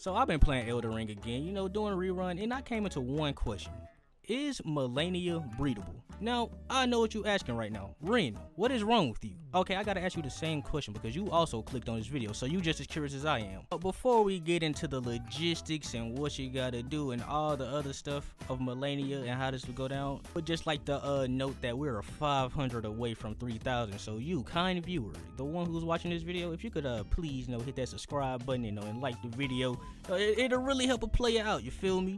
So I've been playing Elden Ring again, doing a rerun, and I came into one question. Is Malenia breedable? Now, I know what you're asking right now. Ren, what is wrong with you? Okay, I gotta ask you the same question because you also clicked on this video, so you just as curious as I am. But before we get into the logistics and what you gotta do and all the other stuff of Malenia and how this will go down, but just like to note that we're 500 away from 3,000. So you, kind viewer, the one who's watching this video, if you could please hit that subscribe button and like the video, it'll really help a player out. You feel me?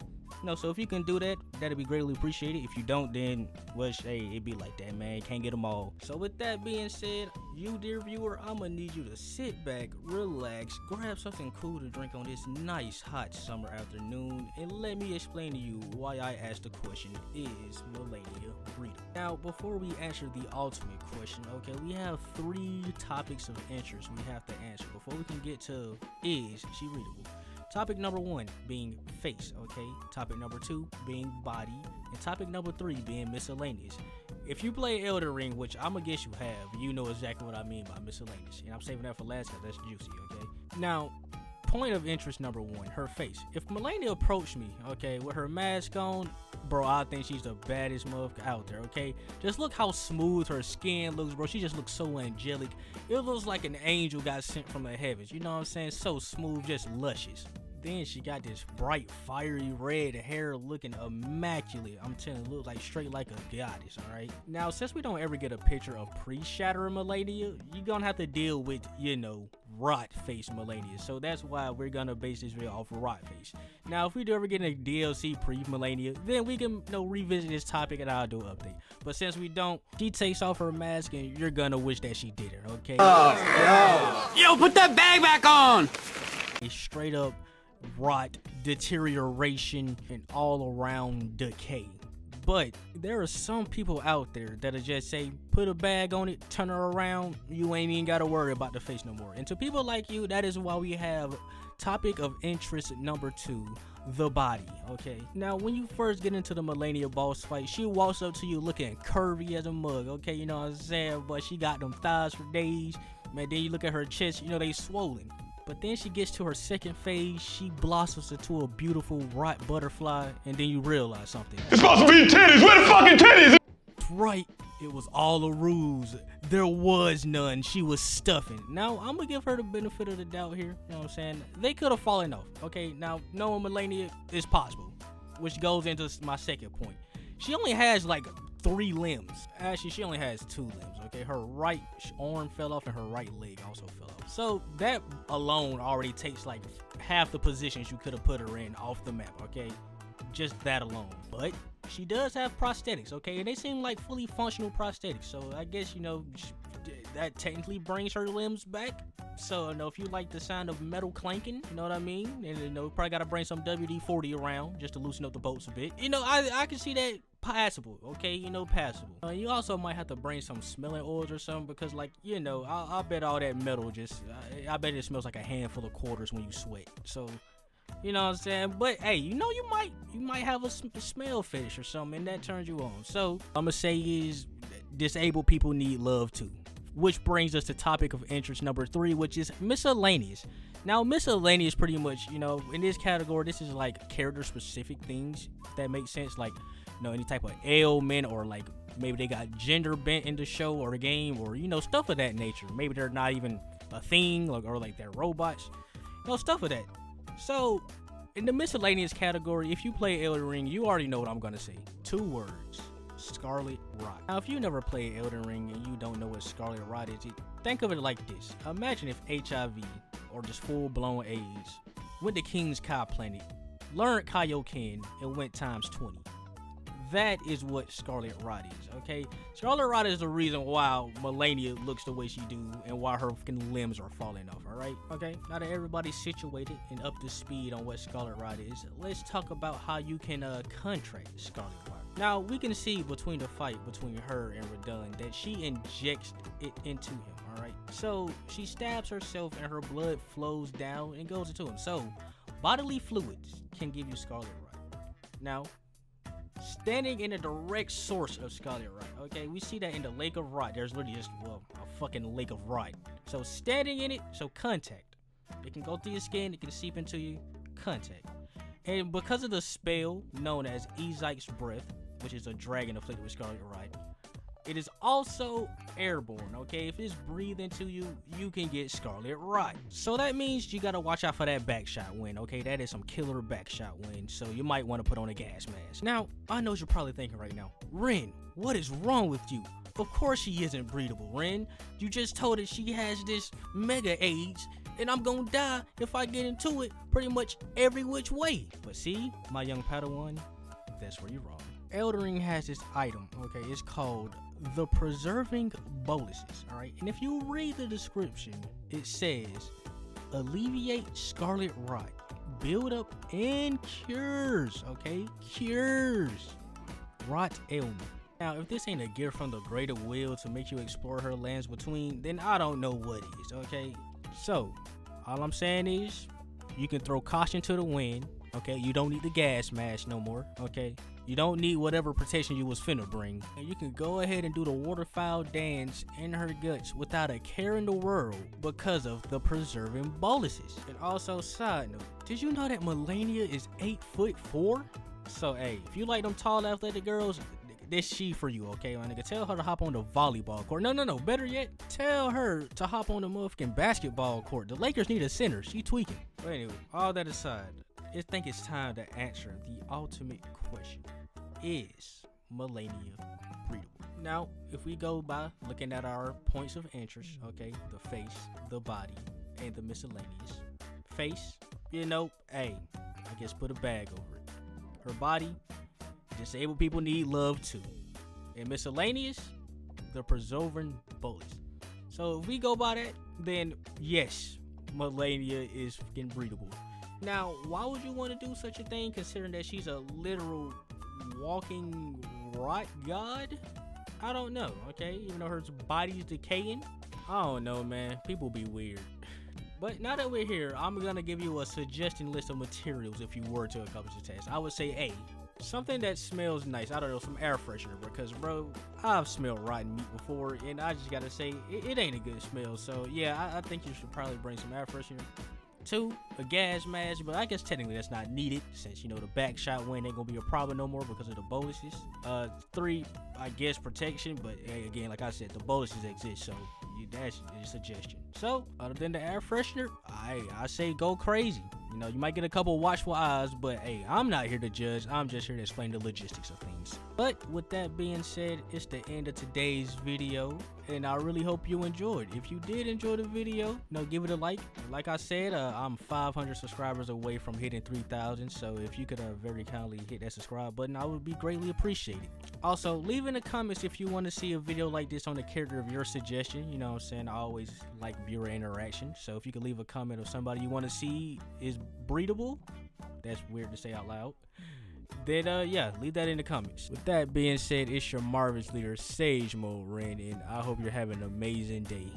So if you can do that, that'd be greatly appreciated. If you don't, then well, hey, it be like that, man. Can't get them all. So with that being said, you dear viewer, I'm gonna need you to sit back, relax, grab something cool to drink on this nice hot summer afternoon, and let me explain to you why I asked the question, is Malenia breedable? Now, before we answer the ultimate question, okay, we have 3 topics of interest we have to answer before we can get to is she breedable. Topic number 1 being face, okay? Topic number 2 being body, and topic number 3 being miscellaneous. If you play Elden Ring, which I'm gonna guess you have, you know exactly what I mean by miscellaneous, and I'm saving that for last because that's juicy, okay? Now, point of interest number 1, her face. If Malenia approached me, okay, with her mask on, bro, I think she's the baddest motherfucker out there, okay? Just look how smooth her skin looks, bro. She just looks so angelic. It looks like an angel got sent from the heavens, you know what I'm saying? So smooth, just luscious. Then she got this bright, fiery red hair looking immaculate. I'm telling you, look like straight like a goddess, alright? Now, since we don't ever get a picture of pre-shattering Malenia, you're gonna have to deal with, rot face Malenia. So that's why we're gonna base this video off of rot face. Now, if we do ever get a DLC pre-Malenia, then we can revisit this topic and I'll do an update. But since we don't, she takes off her mask and you're gonna wish that she did it, okay? Yo, put that bag back on! A straight up rot, deterioration, and all around decay. But there are some people out there that'll just say, put a bag on it, turn her around, you ain't even gotta worry about the face no more. And to people like you, that is why we have topic of interest number 2, the body, okay? Now, when you first get into the Malenia boss fight, she walks up to you looking curvy as a mug, okay? You know what I'm saying? But she got them thighs for days, man. Then you look at her chest, they swollen. But then she gets to her second phase, she blossoms into a beautiful rot butterfly, and then you realize something. It's supposed to be titties! Where the fucking titties? Right, it was all a ruse. There was none. She was stuffing. Now, I'm gonna give her the benefit of the doubt here. You know what I'm saying? They could have fallen off, okay? Now, knowing Malenia is possible, which goes into my second point. She only has like 3 limbs. Actually, she only has 2 limbs, okay? Her right arm fell off and her right leg also fell off. So that alone already takes like half the positions you could have put her in off the map, okay? Just that alone. But she does have prosthetics, okay? And they seem like fully functional prosthetics. So I guess, that technically brings her limbs back. So, if you like the sound of metal clanking, you know what I mean? And, probably got to bring some WD-40 around just to loosen up the bolts a bit. I can see that passable, okay? Passable. You also might have to bring some smelling oils or something because, I bet all that metal I bet it smells like a handful of quarters when you sweat. So, you know what I'm saying? But, hey, you might have a smell fetish or something and that turns you on. So, I'm going to say is disabled people need love too. Which brings us to topic of interest number 3, which is miscellaneous. Now, miscellaneous pretty much, in this category, this is like character-specific things, if that makes sense. Like, any type of ailment or like maybe they got gender bent in the show or the game or, stuff of that nature. Maybe they're not even a thing or like they're robots, stuff of that. So, in the miscellaneous category, if you play Elden Ring, you already know what I'm going to say. 2 words. Scarlet Rot. Now, if you never played Elden Ring and you don't know what Scarlet Rot is, think of it like this. Imagine if HIV, or just full-blown AIDS, went to King's Kai planet, learned Kaioken, and went times 20. That is what Scarlet Rot is, okay? Scarlet Rot is the reason why Malenia looks the way she do and why her fucking limbs are falling off, alright? Okay, now that everybody's situated and up to speed on what Scarlet Rot is, let's talk about how you can contract Scarlet Rot. Now, we can see between the fight between her and Radon that she injects it into him, alright? So, she stabs herself and her blood flows down and goes into him. So, bodily fluids can give you Scarlet Rot. Now, standing in a direct source of Scarlet Rot, okay? We see that in the Lake of Rot. There's literally just, a fucking Lake of Rot. So, standing in it, so contact. It can go through your skin, it can seep into you. contact. And because of the spell known as Ezek's Breath, which is a dragon afflicted with Scarlet Rot, it is also airborne, okay? If it's breathed into you, you can get Scarlet Rot. So that means you gotta watch out for that backshot wind, okay? That is some killer backshot wind, so you might want to put on a gas mask. Now, I know you're probably thinking right now, Ren, what is wrong with you? Of course she isn't breathable, Ren. You just told her she has this mega AIDS, and I'm gonna die if I get into it pretty much every which way. But see, my young Padawan, that's where you're wrong. Elden Ring has this item, okay? It's called the Preserving Boluses, alright? And if you read the description, it says, alleviate Scarlet Rot, build up and cures, okay? Cures Rot ailment. Now, if this ain't a gift from the greater will to make you explore her lands between, then I don't know what is, okay? So, all I'm saying is, you can throw caution to the wind, okay? You don't need the gas mask no more, okay? You don't need whatever protection you was finna bring. And you can go ahead and do the waterfowl dance in her guts without a care in the world because of the preserving boluses. And also, side note, did you know that Malenia is 8'4"? So, hey, if you like them tall athletic girls, this she for you, okay, my nigga? Tell her to hop on the volleyball court. No, better yet, tell her to hop on the motherfucking basketball court. The Lakers need a center. She tweaking. But anyway, all that aside, I think it's time to answer the ultimate question. Is Malenia breedable? Now, if we go by looking at our points of interest, okay, the face, the body, and the miscellaneous. Face, you know, hey, I guess put a bag over it. Her body, disabled people need love too. And miscellaneous, the preserving bolus. So if we go by that, then yes, Malenia is fucking breedable. Now, why would you want to do such a thing considering that she's a literal walking rot god? I don't know, okay? Even though her body's decaying. I don't know, man. People be weird. But now that we're here, I'm gonna give you a suggestion list of materials if you were to accomplish the test. I would say A, something that smells nice. I don't know, some air freshener, because bro, I've smelled rotten meat before, and I just gotta say, it ain't a good smell. So yeah, I think you should probably bring some air freshener. 2, a gas mask, but I guess technically that's not needed since, you know, the back shot wind ain't gonna be a problem no more because of the boluses. 3, I guess protection, but hey, again, like I said, the boluses exist, so that's a suggestion. So, other than the air freshener, I say go crazy. You know, you might get a couple watchful eyes, but hey, I'm not here to judge. I'm just here to explain the logistics of things. But with that being said, it's the end of today's video, and I really hope you enjoyed. If you did enjoy the video, you know, give it a like. Like I said, I'm 500 subscribers away from hitting 3,000, so if you could very kindly hit that subscribe button, I would be greatly appreciated. Also, leave in the comments if you want to see a video like this on the character of your suggestion. You know what I'm saying? I always like viewer interaction, so if you could leave a comment of somebody you want to see is breedable, that's weird to say out loud, then yeah, leave that in the comments. With that being said, it's your marvelous leader, Sage Mode Ren, and I hope you're having an amazing day.